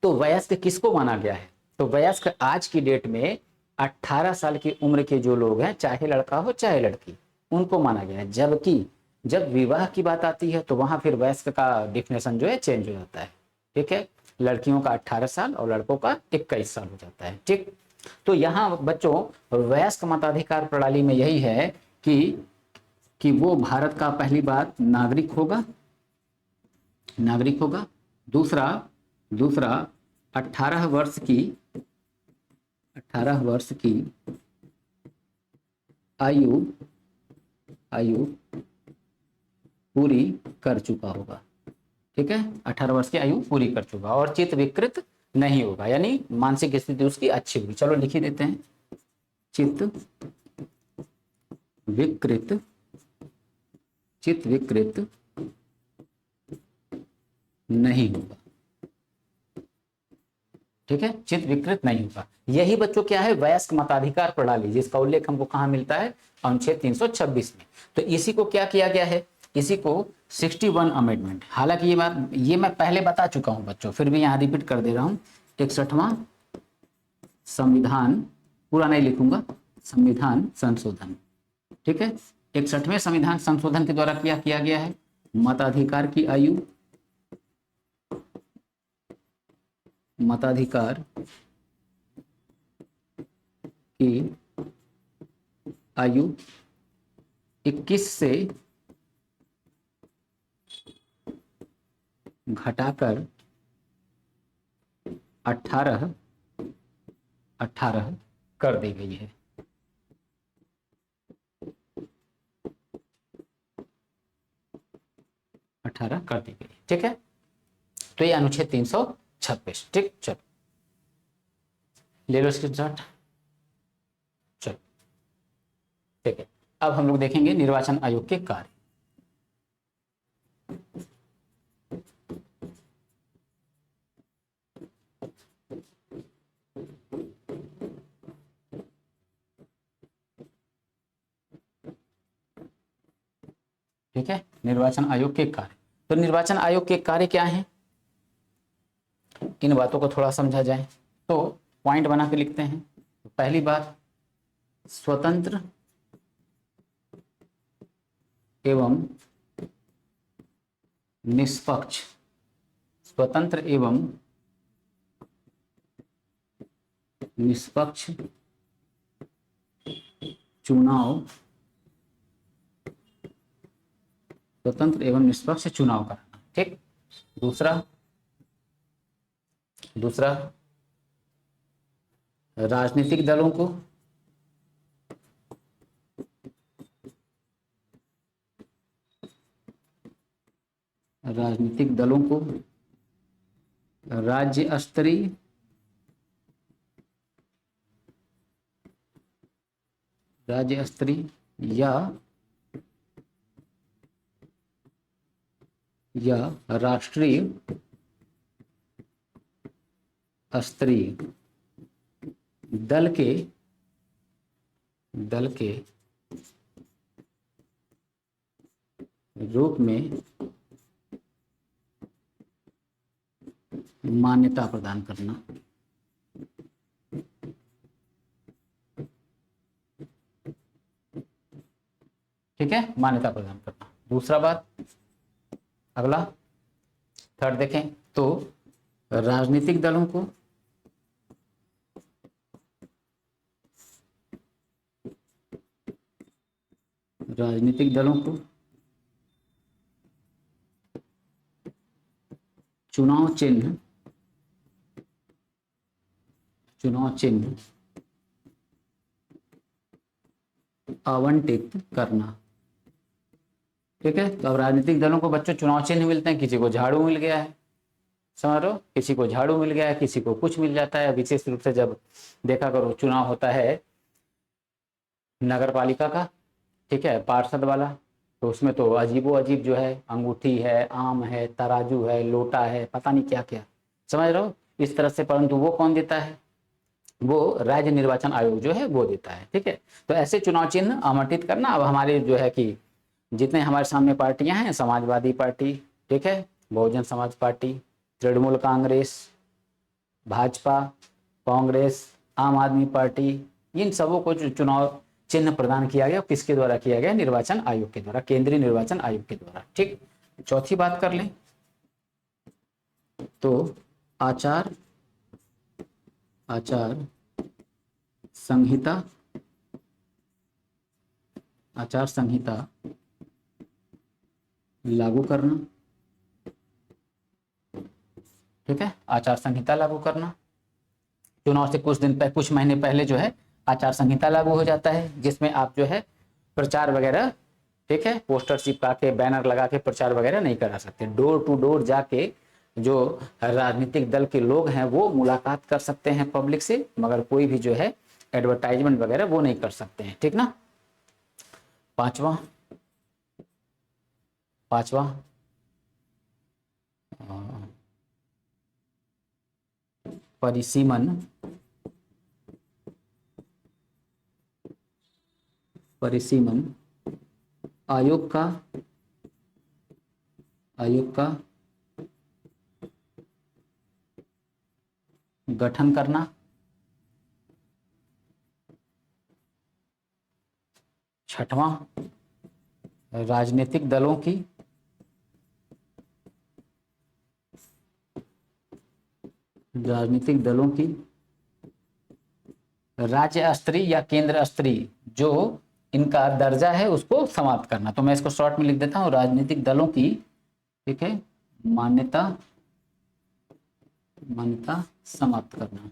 तो वयस्क किसको माना गया है? तो वयस्क आज की डेट में 18 साल की उम्र के जो लोग हैं, चाहे लड़का हो चाहे लड़की, उनको माना गया है। जबकि जब विवाह की बात आती है तो वहां फिर वयस्क का डिफिनेशन जो है चेंज हो जाता है। ठीक है, लड़कियों का 18 साल और लड़कों का 21 साल हो जाता है। ठीक, तो यहाँ बच्चों वयस्क मताधिकार प्रणाली में यही है कि वो भारत का पहली बात नागरिक होगा, नागरिक होगा। दूसरा दूसरा 18 वर्ष की 18 वर्ष की आयु आयु पूरी कर चुका होगा। ठीक है, 18 वर्ष की आयु पूरी कर चुका और चित्त विकृत नहीं होगा, यानी मानसिक स्थिति उसकी अच्छी होगी। चलो लिख ही देते हैं, चित्त विकृत, चित्त विकृत नहीं होगा। ठीक है, चित्त विकृत नहीं होगा। यही बच्चों क्या है, वयस्क मताधिकार प्रणाली, जिसका उल्लेख हमको कहां मिलता है? अनुच्छेद 326 में। तो इसी को क्या किया गया है? इसी को 61 अमेंडमेंट, हालांकि ये बात ये मैं पहले बता चुका हूं बच्चों, फिर भी यहां रिपीट कर दे रहा हूं। 61वां संविधान, पूरा नहीं लिखूंगा, संविधान संशोधन। ठीक है, 61वें संविधान संशोधन के द्वारा क्या किया गया है? मताधिकार की आयु, मताधिकार की आयु 21 से घटाकर 18 कर दी गई है। कर दी गई। ठीक है, तो ये अनुच्छेद 326। ठीक, चलो ले लो स्क्रीनशॉट। चलो ठीक है, अब हम लोग देखेंगे निर्वाचन आयोग के कार्य। ठीक है, निर्वाचन आयोग के कार्य। तो निर्वाचन आयोग के कार्य क्या हैं, इन बातों को थोड़ा समझा जाए तो पॉइंट बना के लिखते हैं। पहली बात, स्वतंत्र एवं निष्पक्ष, स्वतंत्र एवं निष्पक्ष चुनाव, स्वतंत्र एवं निष्पक्ष चुनाव कराना। ठीक, दूसरा राजनीतिक दलों को राज्य स्तरीय या राष्ट्रीय स्तरीय दल के रूप में मान्यता प्रदान करना। ठीक है, मान्यता प्रदान करना। दूसरा बात, अगला थर्ड देखें तो राजनीतिक दलों को चुनाव चिन्ह आवंटित करना। ठीक है, तो अब राजनीतिक दलों को बच्चों चुनाव चिन्ह मिलते हैं, किसी को झाड़ू मिल गया है, समझ लो, किसी को झाड़ू मिल गया है, किसी को कुछ मिल जाता है। विशेष रूप से जब देखा करो चुनाव होता है नगर पालिका का, ठीक है, पार्षद वाला, तो उसमें तो अजीबो अजीब जो है, अंगूठी है, आम है, तराजू है, लोटा है, पता नहीं क्या क्या, समझ रहे हो इस तरह से। परंतु वो कौन देता है, वो राज्य निर्वाचन आयोग जो है वो देता है। ठीक है, तो ऐसे चुनाव चिन्ह आवंटित करना। अब हमारे जो है कि जितने हमारे सामने पार्टियां हैं, समाजवादी पार्टी, ठीक है, बहुजन समाज पार्टी, तृणमूल कांग्रेस, भाजपा, कांग्रेस, आम आदमी पार्टी, इन सबों को जो चुनाव चिन्ह प्रदान किया गया, किसके द्वारा किया गया, निर्वाचन आयोग के द्वारा, केंद्रीय निर्वाचन आयोग के द्वारा। ठीक, चौथी बात कर लें तो आचार आचार संहिता, आचार संहिता लागू करना। ठीक है, आचार संहिता लागू करना, चुनाव से कुछ दिन पहले, कुछ महीने पहले जो है आचार संहिता लागू हो जाता है, जिसमें आप जो है प्रचार वगैरह, ठीक है, पोस्टर चिपका के, बैनर लगा के प्रचार वगैरह नहीं करा सकते। डोर टू डोर जाके जो राजनीतिक दल के लोग हैं वो मुलाकात कर सकते हैं पब्लिक से, मगर कोई भी जो है एडवर्टाइजमेंट वगैरह वो नहीं कर सकते हैं। ठीक ना। पांचवा पांचवा परिसीमन परिसीमन आयोग का गठन करना। छठवां, राजनीतिक दलों की राज्य स्तरीय या केंद्र स्तरीय जो इनका दर्जा है उसको समाप्त करना। तो मैं इसको शॉर्ट में लिख देता हूं, राजनीतिक दलों की, ठीक है, मान्यता समाप्त करना।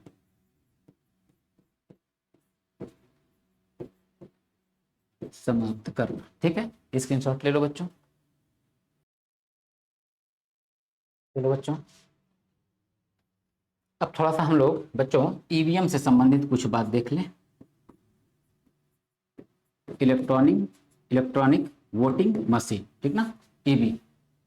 ठीक है, स्क्रीनशॉट ले लो बच्चों, चलो बच्चों, अब थोड़ा सा हम लोग बच्चों ईवीएम से संबंधित कुछ बात देख लें। इलेक्ट्रॉनिक वोटिंग मशीन, ठीक ना, ईवी।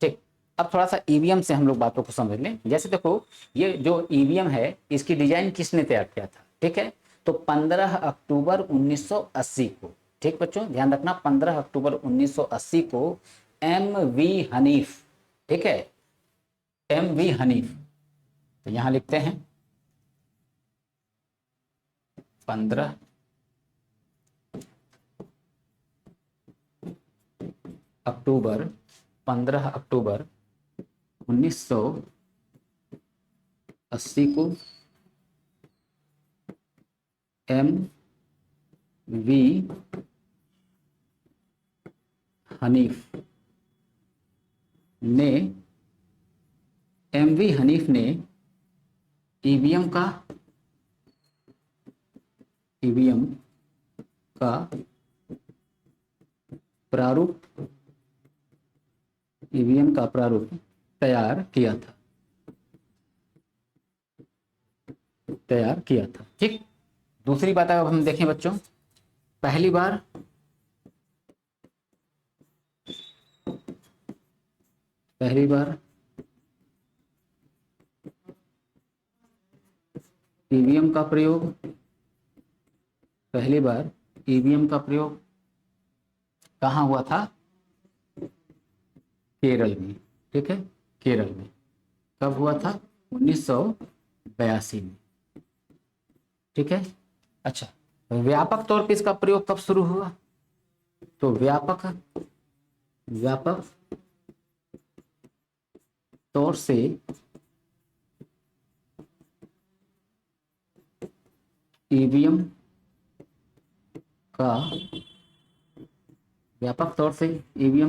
ठीक, अब थोड़ा सा ईवीएम से हम लोग बातों को समझ लें। जैसे देखो, ये जो ईवीएम है इसकी डिजाइन किसने तैयार किया था, ठीक है, तो 15 अक्टूबर 1980 को, ठीक बच्चों ध्यान रखना, 15 अक्टूबर 1980 को एम वी हनीफ, ठीक है, एम वी हनीफ, तो यहां लिखते हैं 15 अक्टूबर 1980 को एम वी हनीफ ने ईवीएम का प्रारूप तैयार किया था। ठीक, दूसरी बात अगर हम देखें बच्चों, पहली बार ईवीएम का प्रयोग कहाँ हुआ था, केरल में। ठीक है, केरल में कब हुआ था, 1982 में। ठीक है, अच्छा, व्यापक तौर पे इसका प्रयोग कब शुरू हुआ, तो व्यापक तौर से ईवीएम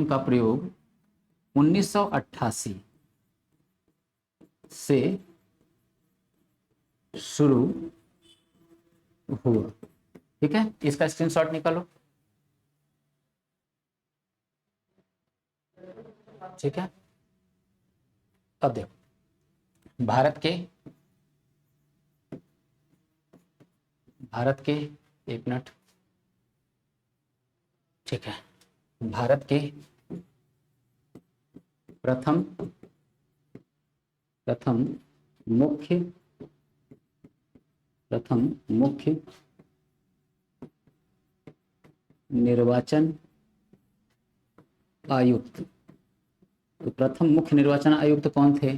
का प्रयोग 1988 से शुरू हुआ। ठीक है, इसका स्क्रीनशॉट निकालो। ठीक है, अब देखो, भारत के एक मिनट, ठीक है, भारत के प्रथम मुख्य निर्वाचन आयुक्त। तो प्रथम मुख्य निर्वाचन आयुक्त कौन थे?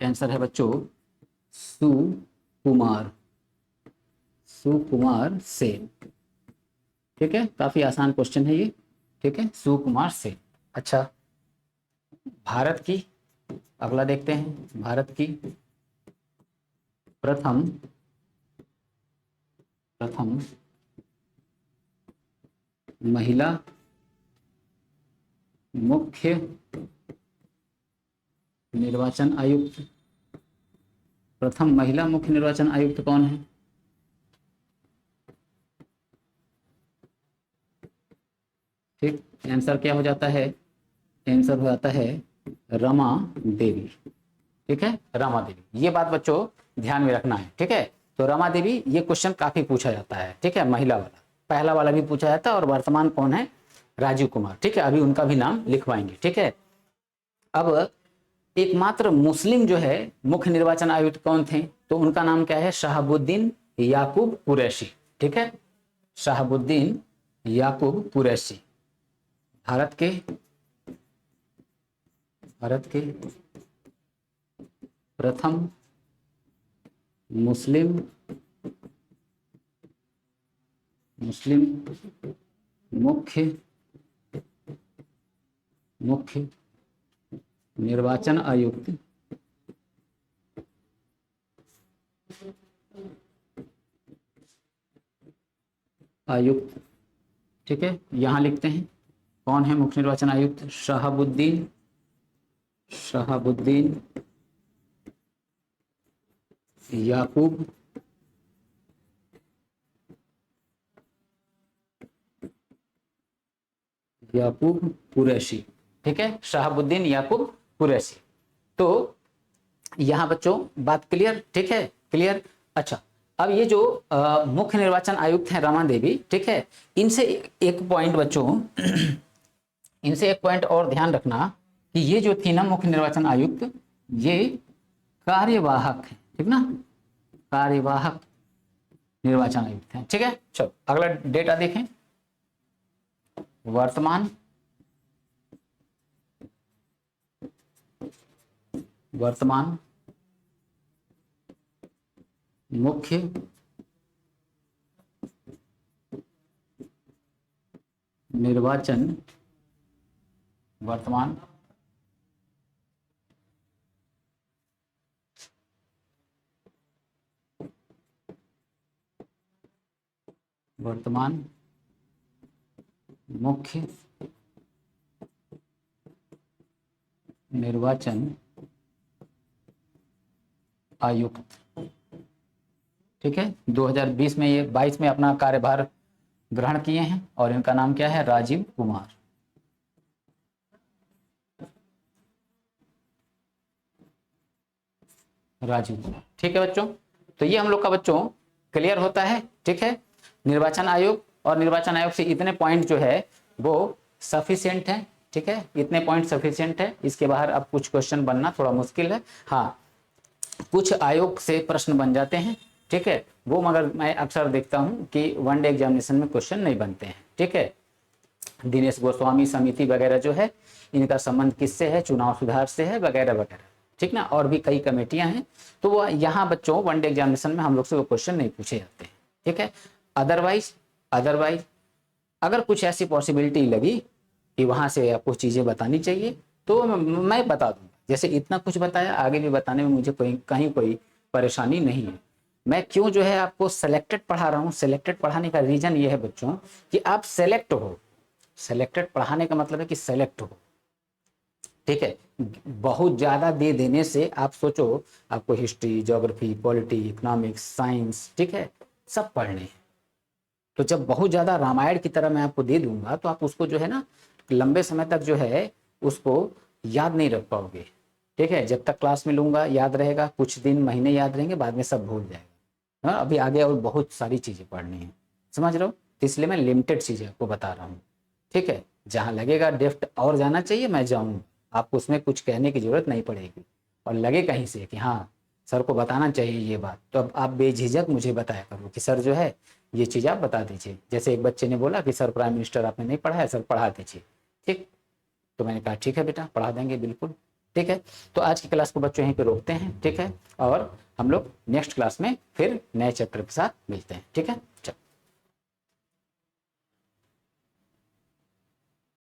आंसर है बच्चों सुकुमार सेन। ठीक है, काफी आसान क्वेश्चन है ये। ठीक है, सुकुमार सेन। अच्छा, भारत की अगला देखते हैं। भारत की प्रथम महिला मुख्य निर्वाचन आयुक्त। प्रथम महिला मुख्य निर्वाचन आयुक्त कौन है? ठीक, आंसर क्या हो जाता है? आंसर हो जाता है रमा देवी। ठीक है, रमा देवी। ये बात बच्चों ध्यान में रखना है। ठीक है, तो रमा देवी, ये क्वेश्चन काफी पूछा जाता है। ठीक है, महिला वाला, पहला वाला भी पूछा जाता है। और वर्तमान कौन है? राजीव कुमार। ठीक है, अभी उनका भी नाम लिखवाएंगे। ठीक है, अब एकमात्र मुस्लिम जो है मुख्य निर्वाचन आयुक्त कौन थे? तो उनका नाम क्या है? शहाबुद्दीन याकूब कुरैशी। ठीक है, शहाबुद्दीन याकूब कुरैशी। भारत के प्रथम मुस्लिम मुख्य निर्वाचन आयुक्त। ठीक है, यहां लिखते हैं कौन है मुख्य निर्वाचन आयुक्त? शहाबुद्दीन याकूब कुरैशी। ठीक है, शहाबुद्दीन याकूब कुरैशी। तो यहां बच्चों बात क्लियर? ठीक है, क्लियर। अच्छा, अब ये जो मुख्य निर्वाचन आयुक्त हैं रमा देवी, ठीक है, इनसे एक पॉइंट बच्चों इनसे एक पॉइंट और ध्यान रखना कि ये जो थी ना मुख्य निर्वाचन आयुक्त, ये कार्यवाहक है। ठीक ना, कार्यवाहक निर्वाचन आयुक्त हैं। ठीक है, चलो अगला डेटा देखें। वर्तमान मुख्य निर्वाचन वर्तमान मुख्य निर्वाचन आयुक्त। ठीक है, 2020 में, ये 22 में अपना कार्यभार ग्रहण किए हैं और इनका नाम क्या है? राजीव कुमार। ठीक है बच्चों, तो ये हम लोग का बच्चों क्लियर होता है। ठीक है, निर्वाचन आयोग और निर्वाचन आयोग से इतने पॉइंट जो है वो सफिशिएंट है। ठीक है, इतने पॉइंट सफिशिएंट है, इसके बाहर अब कुछ क्वेश्चन बनना थोड़ा मुश्किल है। हाँ, कुछ आयोग से प्रश्न बन जाते हैं। ठीक है, वो मगर मैं अक्सर देखता हूं कि वनडे एग्जामिनेशन में क्वेश्चन नहीं बनते हैं। ठीक है, दिनेश गोस्वामी समिति वगैरह जो है, इनका संबंध किससे है? चुनाव सुधार से है, वगैरह वगैरह। ठीक ना, और भी कई कमेटियां हैं, तो वो यहाँ बच्चों वनडे एग्जामिनेशन में हम लोग से वो क्वेश्चन नहीं पूछे जाते हैं। ठीक है, अदरवाइज अगर कुछ ऐसी पॉसिबिलिटी लगी कि वहां से आपको चीजें बतानी चाहिए तो मैं बता दूंगा। जैसे इतना कुछ बताया, आगे भी बताने में मुझे कहीं कोई परेशानी नहीं है। मैं क्यों जो है आपको सेलेक्टेड पढ़ा रहा हूँ? सेलेक्टेड पढ़ाने का रीजन ये है बच्चों कि आप सेलेक्ट हो। सेलेक्टेड पढ़ाने का मतलब है कि सेलेक्ट हो। ठीक है, बहुत ज्यादा दे देने से आप सोचो आपको history, geography, polity, economics, science, ठीक है, सब पढ़ने हैं। तो जब बहुत ज्यादा रामायण की तरह मैं आपको दे दूंगा तो आप उसको जो है ना लंबे समय तक जो है उसको याद नहीं रख पाओगे। ठीक है, जब तक क्लास में लूंगा याद रहेगा, कुछ दिन महीने याद रहेंगे, बाद में सब भूल जाएगा। हाँ, अभी आगे और बहुत सारी चीजें पढ़नी है, समझ रहे हो? तो इसलिए मैं लिमिटेड चीजें आपको बता रहा हूँ। ठीक है, जहां लगेगा डेप्थ और जाना चाहिए मैं जाऊंगा, आपको उसमें कुछ कहने की जरूरत नहीं पड़ेगी। और लगे कहीं से कि हाँ सर को बताना चाहिए ये बात, तो अब आप बेझिझक मुझे बताया करो कि सर जो है ये चीज़ आप बता दीजिए। जैसे एक बच्चे ने बोला कि सर प्राइम मिनिस्टर आपने नहीं पढ़ा है, सर पढ़ा दीजिए। ठीक, तो मैंने कहा ठीक है बेटा पढ़ा देंगे बिल्कुल। ठीक है, तो आज की क्लास को बच्चों यहीं पे रोकते हैं। ठीक है, और हम लोग नेक्स्ट क्लास में फिर नए चैप्टर के साथ मिलते हैं। ठीक है, चलो।